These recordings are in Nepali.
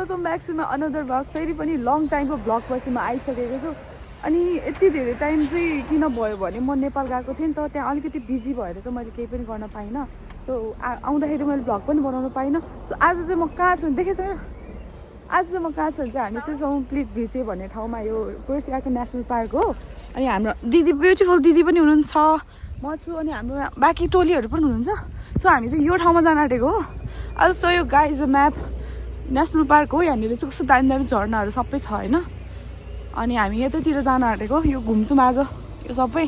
Welcome back to my another vlog फेरि पनि लङ टाइमको भ्लग पछि म आइसकेको छु अनि यति धेरै टाइम चाहिँ किन भयो भने म नेपाल गएको थिएँ नि त त्यहाँ अलिकति बिजी भएर चाहिँ मैले केही पनि गर्न पाइनँ सो आउँदाखेरि मैले भ्लग पनि बनाउनु पाइनँ सो आज चाहिँ म कहाँ छु देखेछ आज चाहिँ म कहाँ छु भने चाहिँ हामी चाहिँ छौँ क्लिफ भिचे भन्ने ठाउँमा यो क्रोएसियाको नेसनल पार्क हो अनि हाम्रो दिदी ब्युटिफुल दिदी पनि हुनुहुन्छ म छु अनि हाम्रो बाँकी टोलीहरू पनि हुनुहुन्छ सो हामी चाहिँ यो ठाउँमा जान आँटेको हो आज सो यो गाइज म्याप नेसनल पार्क हो यहाँनिर चाहिँ कस्तो दामी दामी झर्नाहरू सबै छ होइन अनि हामी यतैतिर जान आँटेको यो घुम्छौँ आज यो सबै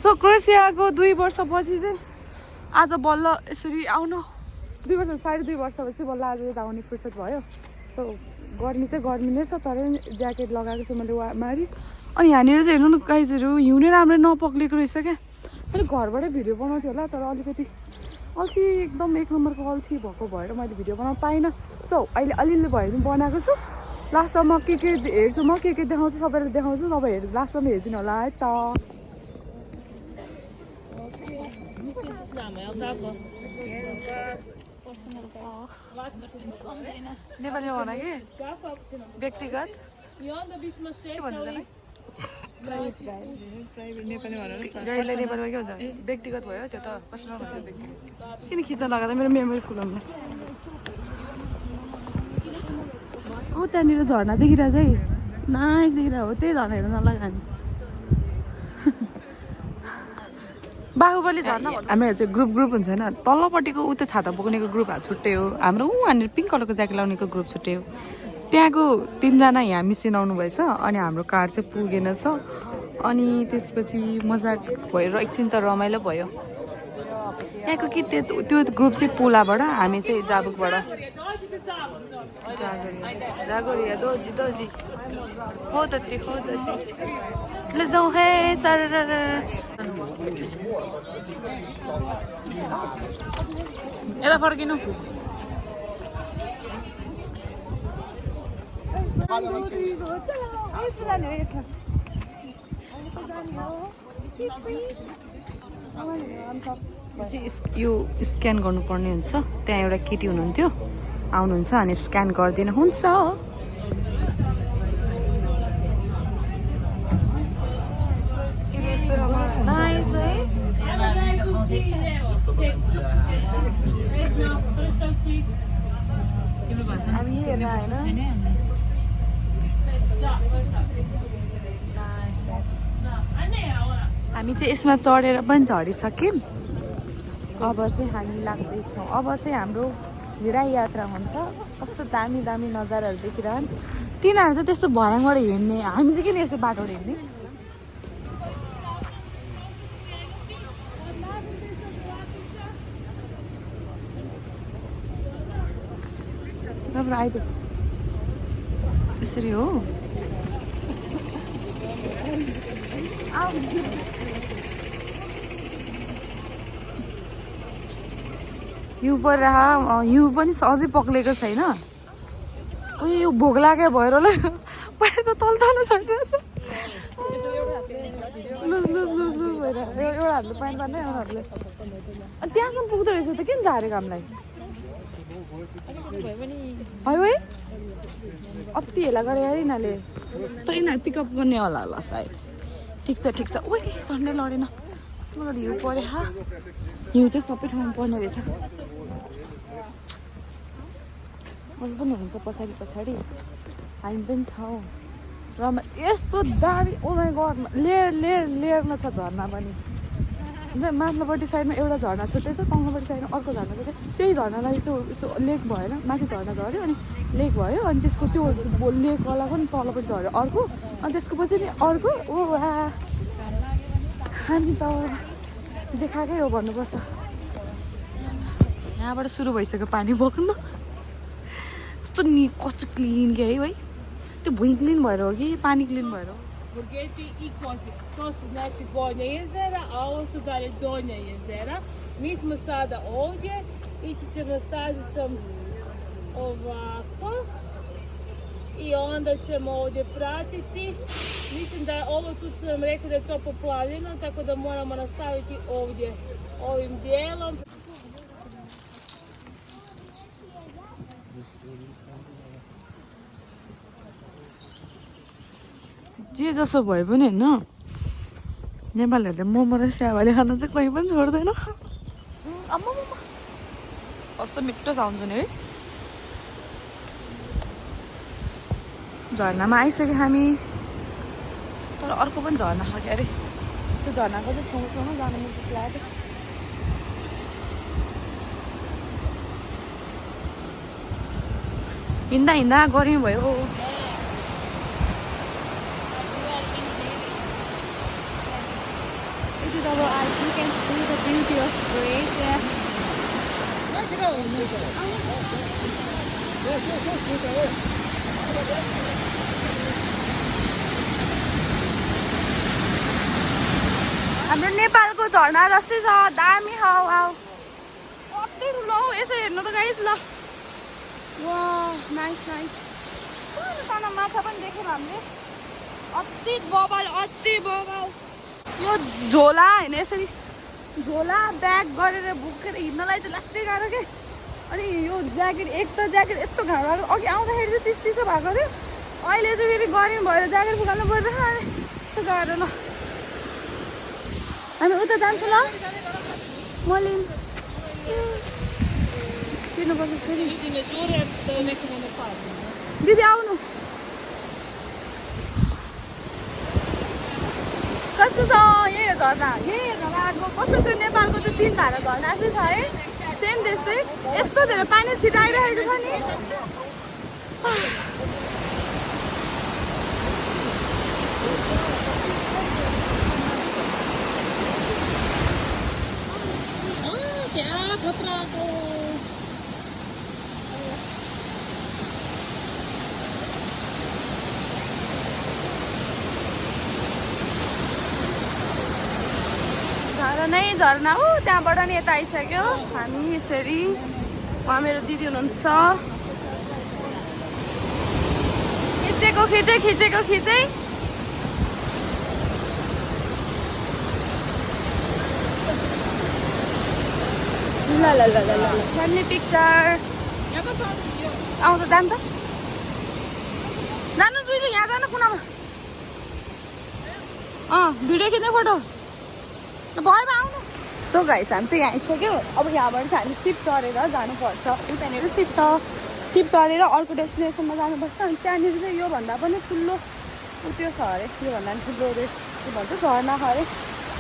सो क्रोएसियाको 2 वर्षपछि चाहिँ आज बल्ल यसरी आउनु 2 वर्ष 2.5 वर्षपछि बल्ल आज यता आउने फुर्सद भयो सो गर्मी चाहिँ गर्मी नै छ तर ज्याकेट लगाएको छु मैले मारी अनि यहाँनिर चाहिँ हेर्नु न गाइजहरू हिउँनै राम्रै नपक्लेको रहेछ क्या मैले घरबाटै भिडियो बनाउँथेँ होला तर अलिकति अल्छी एकदम 1 नम्बरको अल्छी भएको भएर मैले भिडियो बनाउन पाइनँ सो अहिले अलिअलि भए पनि बनाएको छु लास्टमा के हेर्छु म के देखाउँछु सबैलाई देखाउँछु तपाईँहरू लास्टमा हेरिदिनु होला है त नेपालीमा भन कि व्यक्तिगत गाइडलाई नेपालीमा के हुन्छ व्यक्तिगत भयो त्यो त पर्सनल भयो व्यक्तिगत किन खिच्न लगाएर मेरो मेमोरी फुल हुन्छ ऊ त्यहाँनिर झर्ना देखिरहेको चाहिँ नाइस देखिरहेको हो त्यही झर्ना हेर्न नलगा हामी बाहुबली झर्ना हाम्रो चाहिँ ग्रुप हुन्छ होइन तल्लोपट्टिको ऊ त्यो छाता बोक्नेको ग्रुपहरू छुट्टै हो हाम्रो ऊ हामीहरू पिङ्क कलरको ज्याकेट लाउनेको ग्रुप छुट्टै हो त्यहाँको 3 जना यहाँ मिसिन आउनु भएछ अनि हाम्रो कार चाहिँ पुगेन छ अनि त्यसपछि मजाक भयो र एकछिन त रमाइलो भयो त्यहाँको कि त्यो ग्रुप चाहिँ पुलाबाट हामी चाहिँ जाबुकबाट जागोरिया दोजी हो त ल जाउँ हे सर यता फर्किनु यो स्क्यान गर्नुपर्ने हुन्छ त्यहाँ एउटा केटी हुनुहुन्थ्यो आउनुहुन्छ अनि स्क्यान गरिदिनु हुन्छ हामी चाहिँ यसमा चढेर पनि झरिसक्यौँ अब चाहिँ हामी लाग्दैछौँ अब चाहिँ हाम्रो हिँडाइ यात्रा हुन्छ कस्तो दामी दामी नजाराहरू देखिरहन् तिनीहरू चाहिँ त्यस्तो भर्याङबाट हिँड्ने हामी चाहिँ किन यस्तो बाटोबाट हिँड्ने आइदियो यसरी हो हिउँ परेर हिउँ पनि अझै पक्लेको छैन उयो यो भोग लाग्यो भएर होला पहिला त तल झरिरहेछ लुज भइरहेको एउटा हातले पानी पार्ने एउटा हातले अनि त्यहाँसम्म पुग्दो रहेछ त किन झारेको हामीलाई है अति हेला गरे है यिनीहरूले त यिनीहरू पिकअप गर्ने होला सायद ठिक छ उही झन्डै लडेन कस्तो मजाले हिउँ पऱ्यो हिउँ चाहिँ सबै ठाउँमा पर्ने रहेछ मजा पनि हुन्छ पछाडि हामी पनि छौँ र यस्तो दामी ओमाइ गडमा लेयरमा छ झर्ना पनि माथिल्लोपट्टि साइडमा एउटा झर्ना छुट्टै छ तल्लोपट्टि साइडमा अर्को झर्ना छुट्टै त्यही झर्नालाई त्यो यस्तो लेक भएर माथि झर्ना झऱ्यो अनि लेक भयो अनि त्यसको त्यो लेकवाला पनि तल्लोपट्टि झऱ्यो अर्को अनि त्यसको पछि नि अर्को ओ हामी त देखाएकै हो भन्नुपर्छ यहाँबाट सुरु भइसक्यो पानी बोक्नु कस्तो कस्तो क्लिन के है त्यो भुइँ क्लिन भएर हो कि पानी क्लिन भएर हो Бургети и Козик. To su znači Gornja jezera, a ovo su dalje Donja jezera. Mi smo sada ovdje, ići ćemo stazicom ovako i onda ćemo ovdje pratiti. Mislim da je ovo, tu su nam rekli da je to poplavljeno, tako da moramo nastaviti ovdje ovim dijelom. जे जसो भए पनि होइन नेपालीहरूले मोमो र स्यावाले खान चाहिँ कहीँ पनि छोड्दैन कस्तो मिठो साउन्ड नि है झर्नामा आइसक्यो हामी तर अर्को पनि झर्ना छ क्या अरे त्यो झर्नाको चाहिँ छेउछेउमा जानु मन जस्तो लाग्यो हिँड्दा हिँड्दा गर्मी भयो This is our eyes. You can see the beauty of Croatia. हाम्रो नेपालको झर्ना जस्तै छ दामी छ वाउ कति ठुलो हौ यसो हेर्नु त गाइस ल वाह नाइस नाइस सानो माछा पनि देख्यौँ हामीले अति बबाल यो झोला होइन यसरी झोला ब्याग गरेर बोकेर हिँड्नलाई चाहिँ लास्टै गाह्रो के अनि यो ज्याकेट एक त ज्याकेट यस्तो घाम लाग्यो अघि आउँदाखेरि चाहिँ चिसो भएको थियो अहिले चाहिँ फेरि गर्मी भएर ज्याकेट फुकाल्नु पर्दैन यस्तो गाह्रो ल हामी उता जान्छौँ ल मैले छिर्नुपर्छ फेरि दिदी आउनु कस्तो छ यही हो झर्ना आएको कस्तो त्यो नेपालको त्यो 3 धारा झर्ना चाहिँ छ है सेम त्यस्तै यस्तो धेरै पानी छिटाइरहेको छ नि नै झर्ना हो त्यहाँबाट नि यता आइसक्यो हामी यसरी उहाँ मेरो दिदी हुनुहुन्छ खिचेको खिचै ल फ्यामिली पिक्चर आउँछ जानु त जानु दुई यहाँ जानु कुनामा भिडियो खिच्ने फोटो भयो आउनु सो गाइस हामी चाहिँ यहाँ आइसक्यो अब यहाँबाट चाहिँ हामी सिप चढेर जानुपर्छ त्यहाँनिर सिप छ सिप चढेर अर्को डेस्टिनेसनमा जानुपर्छ अनि त्यहाँनिर चाहिँ योभन्दा पनि ठुलो त्यो छ अरे योभन्दा पनि ठुलो के भन्छ झर्ना छ अरे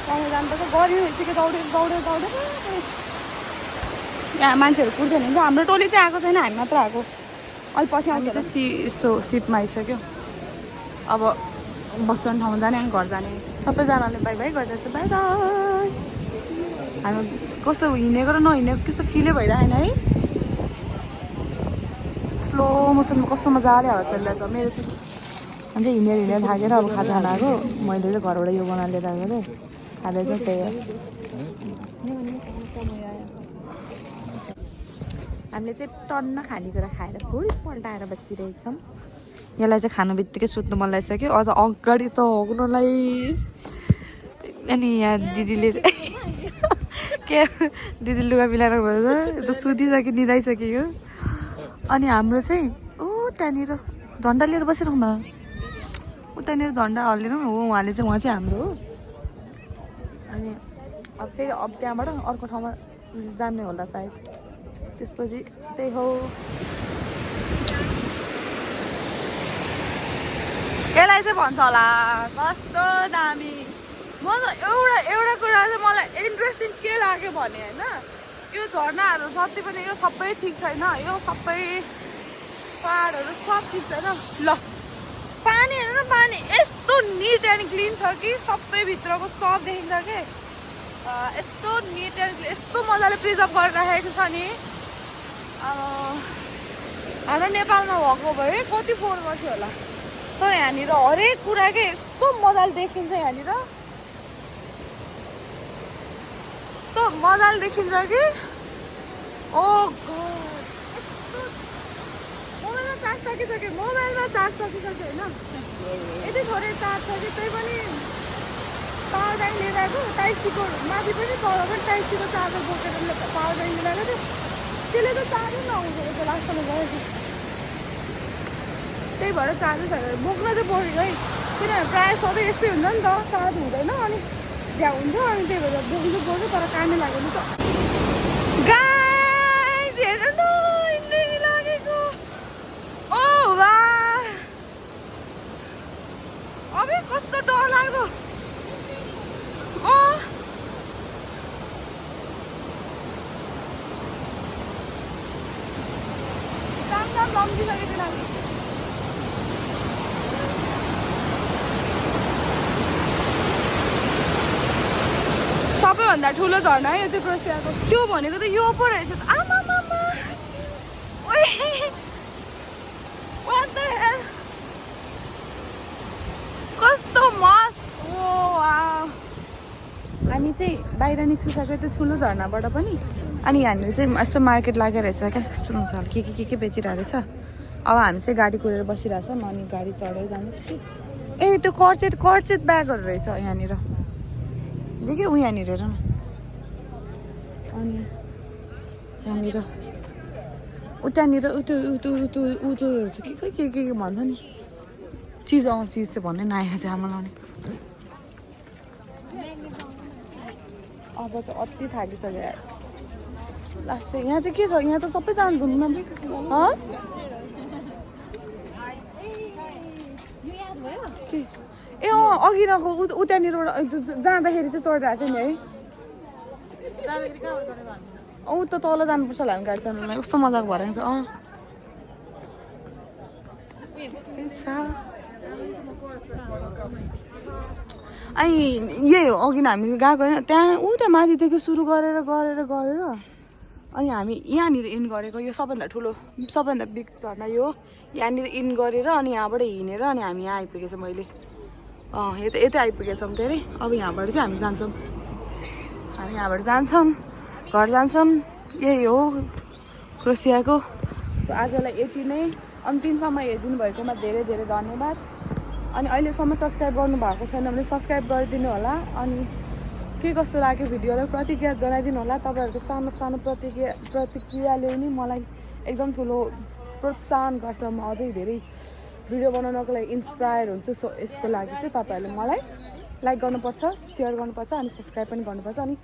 त्यहाँनिर जानुपर्छ गर्मी भइसक्यो दौडेर यहाँ मान्छेहरू कुर्दैन हुन्छ हाम्रो टोली चाहिँ आएको छैन हामी मात्र आएको अहिले पछि आउँछ त यस्तो सिपमा आइसक्यो अब बस्ने ठाउँ जाने अनि घर जाने सबैजनाले बाई बाई गर्दैछ बाई बाई हामी कस्तो हिँडेको र नहिँडेको कस्तो फिलै भइरहेन है स्लो मोसनमा कस्तो मजाले हावा चलिरहेछ मेरो चाहिँ अनि चाहिँ हिँडेर थाकेर अब खाजा खान आएको मैले चाहिँ घरबाट यो बनाएर लिएर आएको थिएँ खाँदै चाहिँ त्यही हामीले चाहिँ टन्न खानेकुरा खाएर फुल पल्टाएर बसिरहेछौँ यसलाई चाहिँ खानु बित्तिकै सुत्नु मन लागिसक्यो अझ अगाडि त हग्नुलाई अनि यहाँ दिदीले चाहिँ के दिदी लुगा मिलाएर भएर त सुतिसक्यो निदाइसक्यो अनि हाम्रो चाहिँ त्यहाँनिर झन्डा लिएर बसिरहँ ऊ त्यहाँनिर झन्डा हालिदिनु हो उहाँ चाहिँ हाम्रो हो अनि अब फेरि अब त्यहाँबाट अर्को ठाउँमा जाने होला सायद त्यसपछि त्यही हो यसलाई चाहिँ भन्छ होला कस्तो दामी म त एउटा कुरा चाहिँ मलाई इन्ट्रेस्टिङ के लाग्यो भने होइन यो झर्नाहरू जति पनि यो सबै ठिक छैन यो सबै पहाडहरू सब ठिक छैन ल पानी हेर्नु न पानी यस्तो निट एन्ड क्लिन छ कि सबै भित्रको सब देखिन्छ कि यस्तो निट एन्ड क्लिन यस्तो मजाले प्रिजर्भ गरेर राखेको छ नि हाम्रो नेपालमा भएको भए कति फोहोर गर्थ्यो होला तर यहाँनिर हरेक कुरा के यस्तो मजाले देखिन्छ यहाँनिर यस्तो मजाले देखिन्छ कि ओ मोबाइलमा चार्ज सकिसक्यो होइन यति थोरै चार्ज छ कि त्यही पनि पावर ब्याङ्क लिएर आएको टाइपसीको माथि पनि तल पनि टाइपसीको चार्जर बोकेर पावर ब्याङ्क लिएर आएको थियो त्यसले त चार्जै नआउँछ रहेछ लास्टमा गएपछि त्यही भएर चार्जै छैन बोक्न चाहिँ बोकेको है किनभने प्रायः सधैँ यस्तै हुन्छ नि त चार्ज हुँदैन अनि झ्याउ हुन्छ अनि त्यही भएर बोक्छु तर कामै लागेन त गाइस हेर्नु त इन्ड्रेनी लागेको ओ वाह अबे कस्तो डर लाग्दो काम लम्बिसकेको लागि सबैभन्दा ठुलो झर्ना यो चाहिँ क्रोसियाको त्यो भनेको त यो पो रहेछ आमा कस्तो मस्त ओ हामी चाहिँ बाहिर निस्किसक्यो त्यो ठुलो झर्नाबाट पनि अनि यहाँनिर चाहिँ यस्तो मार्केट लागेको रहेछ क्या यस्तो मजाले के बेचिरहेको रहेछ अब हामी चाहिँ गाडी कुरेर बसिरहेछौँ अनि गाडी चढेर जानुपर्छ ए त्यो कर्चेट ब्यागहरू रहेछ यहाँनिर देखियो ऊ यहाँनिर हेर न अनि यहाँनिर उतानिर उयोहरू छ के भन्छ नि चिज चिज चाहिँ भन्ने नआएको चाहिँ आमा लाउने अब त अति थाकिसक्यो लास्ट यहाँ चाहिँ के छ यहाँ त सबैजना धुम्न ए अघि नको उतानिरबाट जाँदाखेरि चाहिँ चढिरहेको थियो नि है ऊ त तल जानुपर्छ होला हामी गाडी चलाउनुलाई कस्तो मजाको भएर छ अनि यही हो अघि हामी गएको होइन त्यहाँ त्यहाँ माथिदेखि सुरु गरेर अनि हामी यहाँनिर इन गरेको यो सबभन्दा ठुलो सबभन्दा बिग झर्ना यो यहाँनिर इन गरेर अनि यहाँबाट हिँडेर अनि हामी यहाँ आइपुगेछौँ मैले यतै आइपुगेछौँ के अरे अब यहाँबाट चाहिँ हामी जान्छौँ घर जान्छौँ यही हो क्रोसियाको सो आजलाई यति नै अन्तिमसम्म हेरिदिनु भएकोमा धेरै धेरै धन्यवाद अनि अहिलेसम्म सब्सक्राइब गर्नुभएको छैन भने सब्सक्राइब गरिदिनु होला अनि के कस्तो लाग्यो भिडियोलाई प्रतिक्रिया जनाइदिनु होला तपाईँहरूको सानो प्रतिक्रियाले नि मलाई एकदम ठुलो प्रोत्साहन गर्छ म अझै धेरै भिडियो बनाउनको लागि इन्सपायर हुन्छु सो यसको लागि चाहिँ तपाईँहरूले मलाई लाइक गर्नुपर्छ सेयर गर्नुपर्छ अनि सब्सक्राइब पनि गर्नुपर्छ अनि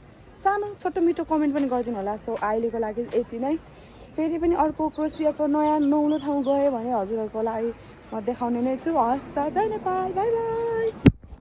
सानो छोटो मिठो कमेन्ट पनि गरिदिनु होला सो अहिलेको लागि यति नै फेरि पनि अर्को क्रोसियाको नयाँ नौलो ठाउँ गएँ भने हजुरहरूको लागि म देखाउने नै छु हस् त जय नेपाल बाई बाई